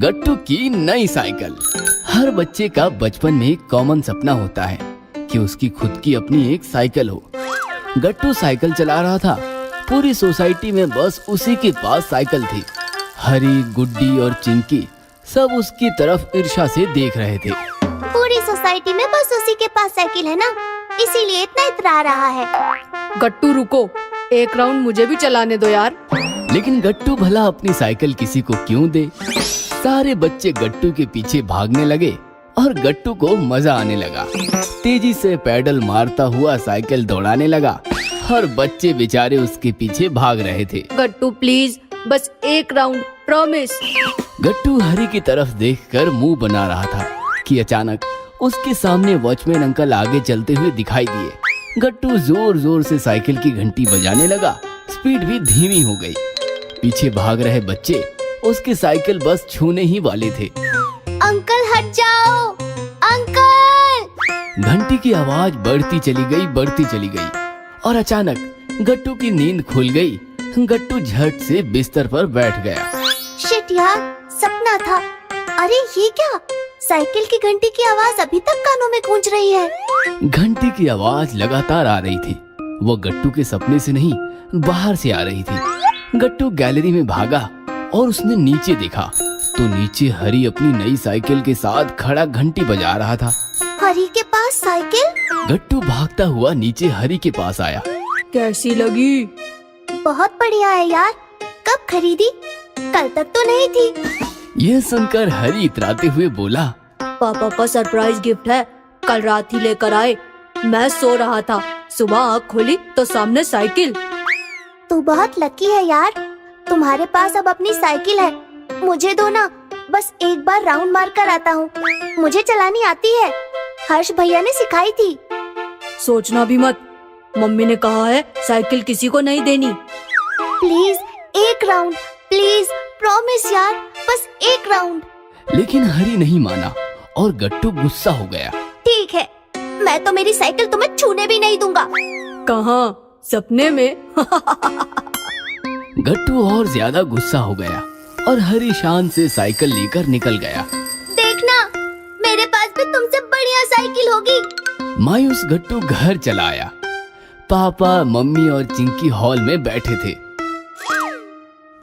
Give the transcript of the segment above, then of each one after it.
गट्टू की नई साइकिल। हर बच्चे का बचपन में एक कॉमन सपना होता है कि उसकी खुद की अपनी एक साइकिल हो। गट्टू साइकिल चला रहा था। पूरी सोसाइटी में बस उसी के पास साइकिल थी। हरी, गुड्डी और चिंकी सब उसकी तरफ ईर्ष्या से देख रहे थे। पूरी सोसाइटी में बस उसी के पास साइकिल है ना, इसीलिए इतना इतरा रहा है। गट्टू रुको, एक राउंड मुझे भी चलाने दो यार। लेकिन गट्टू भला अपनी साइकिल किसी को क्यों दे। सारे बच्चे गट्टू के पीछे भागने लगे और गट्टू को मजा आने लगा। तेजी से पैडल मारता हुआ साइकिल दौड़ाने लगा और बच्चे बेचारे उसके पीछे भाग रहे थे। गट्टू प्लीज, बस एक राउंड, प्रॉमिस। गट्टू हरी की तरफ देखकर मुंह बना रहा था कि अचानक उसके सामने वॉचमैन अंकल आगे चलते हुए दिखाई दिए। गट्टू जोर जोर से साइकिल की घंटी बजाने लगा। स्पीड भी धीमी हो गई। पीछे भाग रहे बच्चे उसकी साइकिल बस छूने ही वाले थे। अंकल हट जाओ, अंकल। घंटी की आवाज बढ़ती चली गई और अचानक गट्टू की नींद खुल गई। गट्टू झट से बिस्तर पर बैठ गया। शिट यार, सपना था। अरे ये क्या, साइकिल की घंटी की आवाज अभी तक कानों में गूंज रही है। घंटी की आवाज लगातार आ रही थी। वो गट्टू के सपने से नहीं, बाहर से आ रही थी। गट्टू गैलरी में भागा और उसने नीचे देखा तो नीचे हरी अपनी नई साइकिल के साथ खड़ा घंटी बजा रहा था। हरी के पास साइकिल? गट्टू भागता हुआ नीचे हरी के पास आया। कैसी लगी? बहुत बढ़िया है यार। कब खरीदी? कल तक तो नहीं थी। यह सुनकर हरी इतराते हुए बोला, पापा का सरप्राइज गिफ्ट है, कल रात ही लेकर आए। मैं सो रहा था, सुबह आँख खोली तो सामने साइकिल। तू बहुत लकी है यार, तुम्हारे पास अब अपनी साइकिल है। मुझे दो ना, बस एक बार राउंड मार कर आता हूँ। मुझे चलानी आती है, हर्ष भैया ने सिखाई थी। सोचना भी मत, मम्मी ने कहा है साइकिल किसी को नहीं देनी। प्लीज एक राउंड, प्लीज, प्रॉमिस यार, बस एक राउंड। लेकिन हरी नहीं माना और गट्टू गुस्सा हो गया। ठीक है, मैं तो मेरी साइकिल तुम्हें छूने भी नहीं दूंगा। कहाँ, सपने में? गट्टू और ज्यादा गुस्सा हो गया और हरी शान से साइकिल लेकर निकल गया। देखना, मेरे पास भी तुमसे बढ़िया साइकिल होगी। मायूस गट्टू घर चला आया। पापा, मम्मी और चिंकी हॉल में बैठे थे।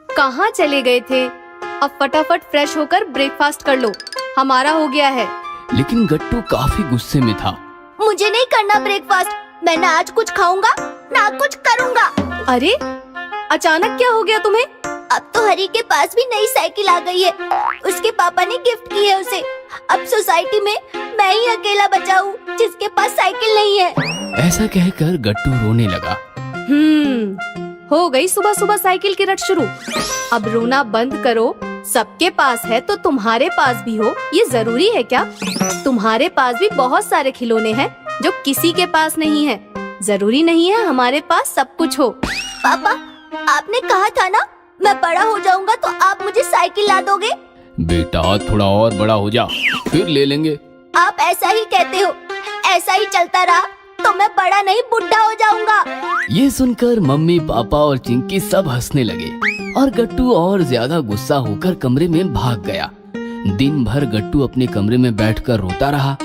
कहाँ चले गए थे? अब फटाफट फ्रेश होकर ब्रेकफास्ट कर लो, हमारा हो गया है। लेकिन गट्टू काफी गुस्से में था। मुझे नहीं करना ब्रेकफास्ट, मैं ना आज कुछ खाऊंगा ना कुछ करूंगा। अरे अचानक क्या हो गया तुम्हें? अब तो हरी के पास भी नई साइकिल आ गई है। उसके पापा ने गिफ्ट की है उसे। अब सोसाइटी में मैं ही अकेला बचा हूँ जिसके पास साइकिल नहीं है। ऐसा कहकर गट्टू रोने लगा। हो गई सुबह सुबह साइकिल की रट शुरू। अब रोना बंद करो। सबके पास है तो तुम्हारे पास भी हो, ये जरूरी है क्या? तुम्हारे पास भी बहुत सारे खिलौने हैं जो किसी के पास नहीं है। जरूरी नहीं है हमारे पास सब कुछ हो। पापा, आपने कहा था ना, मैं बड़ा हो जाऊंगा तो आप मुझे साइकिल ला दोगे। बेटा थोड़ा और बड़ा हो जा, फिर ले लेंगे। आप ऐसा ही कहते हो। ऐसा ही चलता रहा तो मैं बड़ा नहीं बुढ़ा हो जाऊंगा। ये सुनकर मम्मी, पापा और चिंकी सब हंसने लगे और गट्टू और ज्यादा गुस्सा होकर कमरे में भाग गया। दिन भर गट्टू अपने कमरे में बैठकर रोता रहा।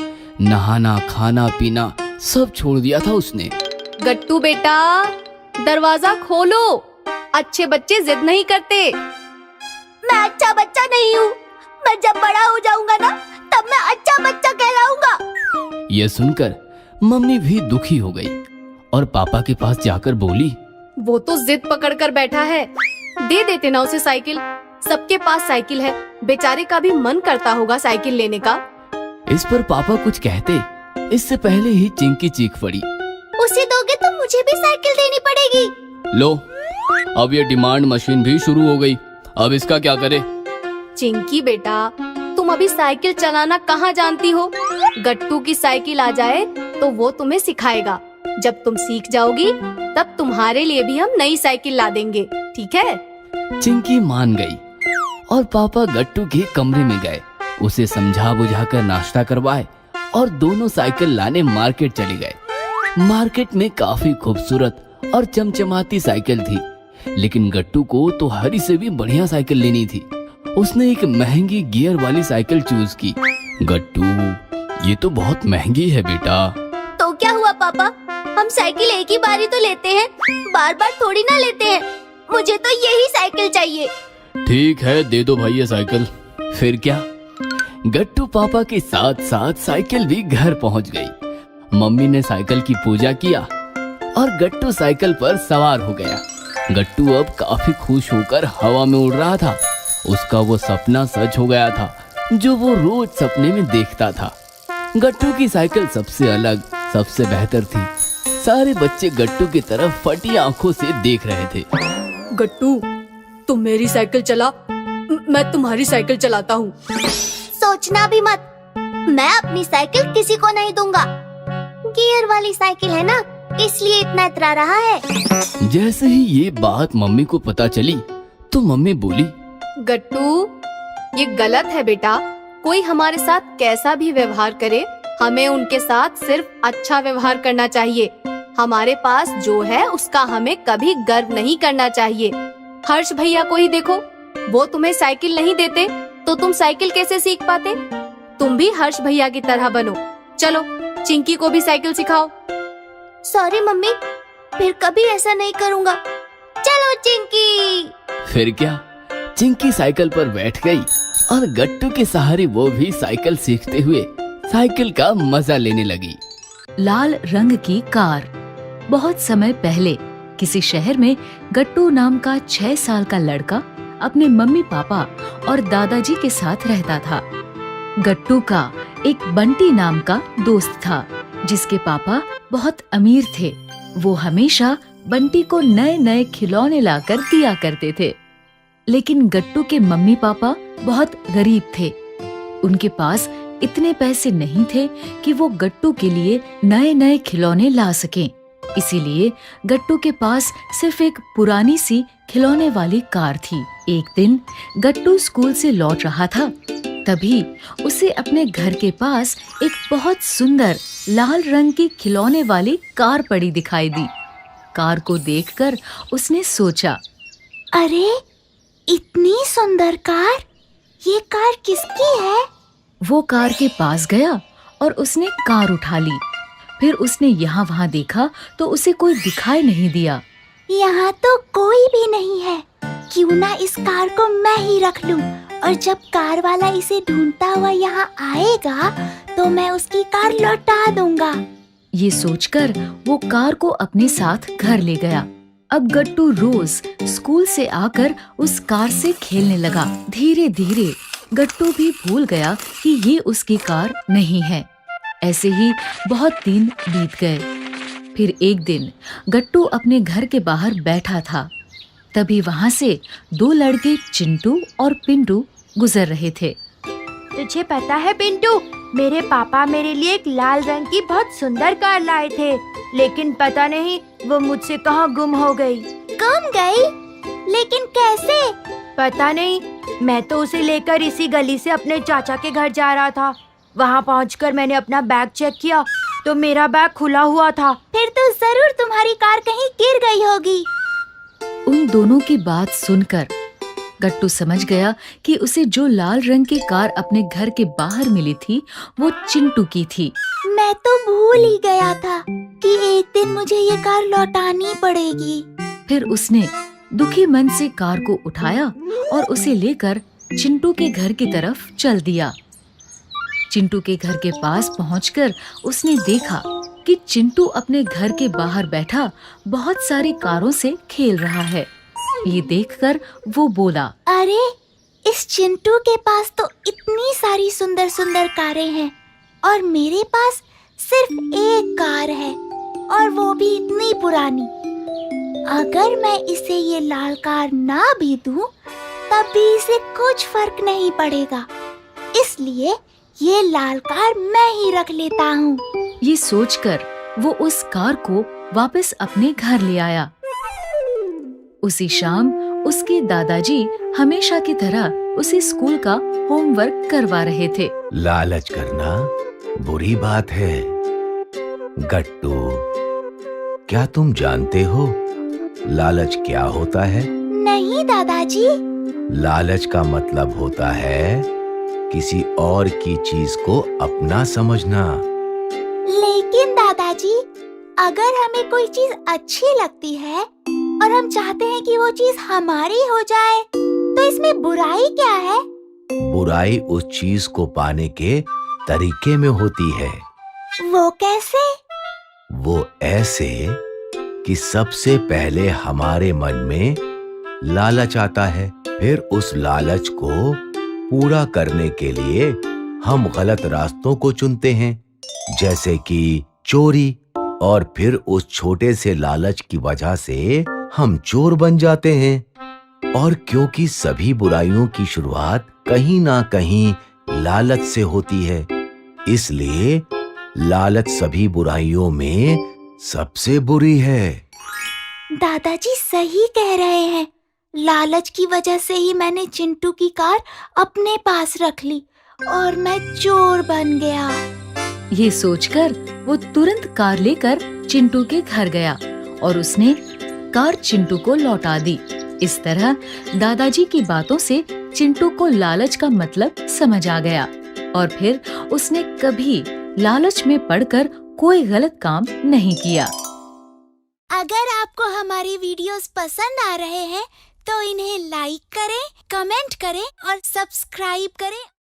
नहाना, खाना पीना सब छोड़ दिया था उसने। गट्टू बेटा, दरवाजा खोलो। अच्छे बच्चे जिद नहीं करते। मैं अच्छा बच्चा नहीं हूँ। मैं जब बड़ा हो जाऊंगा ना, तब मैं अच्छा बच्चा कहलाऊंगा। ये सुनकर मम्मी भी दुखी हो गई और पापा के पास जाकर बोली, वो तो जिद पकड़ कर बैठा है, दे देते ना उसे साइकिल। सबके पास साइकिल है, बेचारे का भी मन करता होगा साइकिल लेने का। इस पर पापा कुछ कहते, इससे पहले ही चिंकी चीख पड़ी। उसे दोगे तो मुझे भी साइकिल देनी पड़ेगी। लो, अब ये डिमांड मशीन भी शुरू हो गई। अब इसका क्या करे? चिंकी बेटा, तुम अभी साइकिल चलाना कहाँ जानती हो? गट्टू की साइकिल आ जाए तो वो तुम्हें सिखाएगा। जब तुम सीख जाओगी तब तुम्हारे लिए भी हम नई साइकिल ला देंगे, ठीक है? चिंकी मान गई और पापा गट्टू के कमरे में गए। उसे समझा बुझाकर नाश्ता करवाए और दोनों साइकिल लाने मार्केट चले गए। मार्केट में काफी खूबसूरत और चमचमाती साइकिल थी, लेकिन गट्टू को तो हरी से भी बढ़िया साइकिल लेनी थी। उसने एक महंगी गियर वाली साइकिल चूज की। गट्टू, ये तो बहुत महंगी है बेटा। तो क्या हुआ पापा, हम साइकिल एक ही बारी तो लेते हैं, बार बार थोड़ी ना लेते हैं। मुझे तो यही साइकिल चाहिए। ठीक है, दे दो भाई ये साइकिल। फिर क्या, गट्टू पापा के साथ साथ साइकिल भी घर पहुंच गई। मम्मी ने साइकिल की पूजा किया और गट्टू साइकिल पर सवार हो गया। गट्टू अब काफी खुश होकर हवा में उड़ रहा था। उसका वो सपना सच हो गया था जो वो रोज सपने में देखता था। गट्टू की साइकिल सबसे अलग, सबसे बेहतर थी। सारे बच्चे गट्टू की तरफ फटी आंखों से देख रहे थे। गट्टू, तुम मेरी साइकिल चला, मैं तुम्हारी साइकिल चलाता हूँ। सोचना भी मत, मैं अपनी साइकिल किसी को नहीं दूंगा। गियर वाली साइकिल है ना, इसलिए इतना इतरा रहा है। जैसे ही ये बात मम्मी को पता चली तो मम्मी बोली, गट्टू, ये गलत है बेटा। कोई हमारे साथ कैसा भी व्यवहार करे, हमें उनके साथ सिर्फ अच्छा व्यवहार करना चाहिए। हमारे पास जो है उसका हमें कभी गर्व नहीं करना चाहिए। हर्ष भैया को ही देखो, वो तुम्हें साइकिल नहीं देते तो तुम साइकिल कैसे सीख पाते? तुम भी हर्ष भैया की तरह बनो। चलो, चिंकी को भी साइकिल सिखाओ। सॉरी मम्मी, फिर कभी ऐसा नहीं करूँगा। चलो चिंकी। फिर क्या, चिंकी साइकिल पर बैठ गई और गट्टू के सहारे वो भी साइकिल सीखते हुए साइकिल का मजा लेने लगी। लाल रंग की कार। बहुत समय पहले किसी शहर में गट्टू नाम का 6 साल का लड़का अपने मम्मी पापा और दादाजी के साथ रहता था। गट्टू का एक बंटी नाम का दोस्त था जिसके पापा बहुत अमीर थे। वो हमेशा बंटी को नए नए खिलौने लाकर दिया करते थे। लेकिन गट्टू के मम्मी पापा बहुत गरीब थे। उनके पास इतने पैसे नहीं थे कि वो गट्टू के लिए नए नए खिलौने ला सकें। इसीलिए गट्टू के पास सिर्फ एक पुरानी सी खिलौने वाली कार थी। एक दिन गट्टू स्कूल से लौट रहा था, तभी उसे अपने घर के पास एक बहुत सुंदर लाल रंग की खिलौने वाली कार पड़ी दिखाई दी। कार को देखकर उसने सोचा, अरे इतनी सुंदर कार, ये कार किसकी है? वो कार के पास गया और उसने कार उठा ली। फिर उसने यहाँ वहाँ देखा तो उसे कोई दिखाई नहीं दिया। यहाँ तो कोई भी नहीं है, क्यों ना इस कार को मैं ही रख लूं, और जब कार वाला इसे ढूंढता हुआ यहाँ आएगा तो मैं उसकी कार लौटा दूंगा। ये सोचकर वो कार को अपने साथ घर ले गया। अब गट्टू रोज स्कूल से आकर उस कार से खेलने लगा। धीरे धीरे गट्टू भी भूल गया कि ये उसकी कार नहीं है। ऐसे ही बहुत दिन बीत गए। फिर एक दिन गट्टू अपने घर के बाहर बैठा था। तभी वहाँ से 2 लड़के चिंटू और पिंटू गुजर रहे थे। तुझे पता है पिंटू, मेरे पापा मेरे लिए एक लाल रंग की बहुत सुंदर कार लाए थे, लेकिन पता नहीं वो मुझसे कहाँ गुम हो गई। गुम गई? लेकिन कैसे? पता नहीं, मैं तो उसे लेकर इसी गली से अपने चाचा के घर जा रहा था। वहाँ पहुँचकर मैंने अपना बैग चेक किया तो मेरा बैग खुला हुआ था। फिर तो जरूर तुम्हारी कार कहीं गिर गई होगी। उन दोनों की बात सुनकर गट्टू समझ गया कि उसे जो लाल रंग की कार अपने घर के बाहर मिली थी वो चिंटू की थी। मैं तो भूल ही गया था कि एक दिन मुझे ये कार लौटानी पड़ेगी। फिर उसने दुखी मन से कार को उठाया और उसे लेकर चिंटू के घर की तरफ चल दिया। चिंटू के घर के पास पहुंचकर उसने देखा कि चिंटू अपने घर के बाहर बैठा बहुत सारी कारों से खेल रहा है। ये देखकर वो बोला, अरे इस चिंटू के पास तो इतनी सारी सुंदर सुंदर कारें हैं और मेरे पास सिर्फ एक कार है, और वो भी इतनी पुरानी। अगर मैं इसे ये लाल कार ना भी दूं, तब भी इसे कुछ फर्क नहीं पड़ेगा। इसलिए ये लाल कार मैं ही रख लेता हूँ। ये सोचकर वो उस कार को वापस अपने घर ले आया। उसी शाम उसके दादाजी हमेशा की तरह उसे स्कूल का होमवर्क करवा रहे थे। लालच करना बुरी बात है। गट्टू, क्या तुम जानते हो लालच क्या होता है? नहीं दादाजी, लालच का मतलब होता है किसी और की चीज को अपना समझना। लेकिन दादाजी, अगर हमें कोई चीज अच्छी लगती है और हम चाहते हैं कि वो चीज हमारी हो जाए, तो इसमें बुराई क्या है? बुराई उस चीज को पाने के तरीके में होती है। वो कैसे? वो ऐसे कि सबसे पहले हमारे मन में लालच आता है, फिर उस लालच को पूरा करने के लिए हम गलत रास्तों को चुनते हैं, जैसे कि चोरी, और फिर उस छोटे से लालच की वजह से हम चोर बन जाते हैं। और क्योंकि सभी बुराइयों की शुरुआत कहीं ना कहीं लालच से होती है, इसलिए लालच सभी बुराइयों में सबसे बुरी है। दादाजी सही कह रहे हैं। लालच की वजह से ही मैंने चिंटू की कार अपने पास रख ली और मैं चोर बन गया। ये सोचकर वो तुरंत कार लेकर चिंटू के घर गया और उसने कार चिंटू को लौटा दी। इस तरह दादाजी की बातों से चिंटू को लालच का मतलब समझ आ गया और फिर उसने कभी लालच में पड़कर कोई गलत काम नहीं किया। अगर आपको हमारी वीडियोस पसंद आ रहे हैं तो इन्हें लाइक करें, कमेंट करें और सब्सक्राइब करें।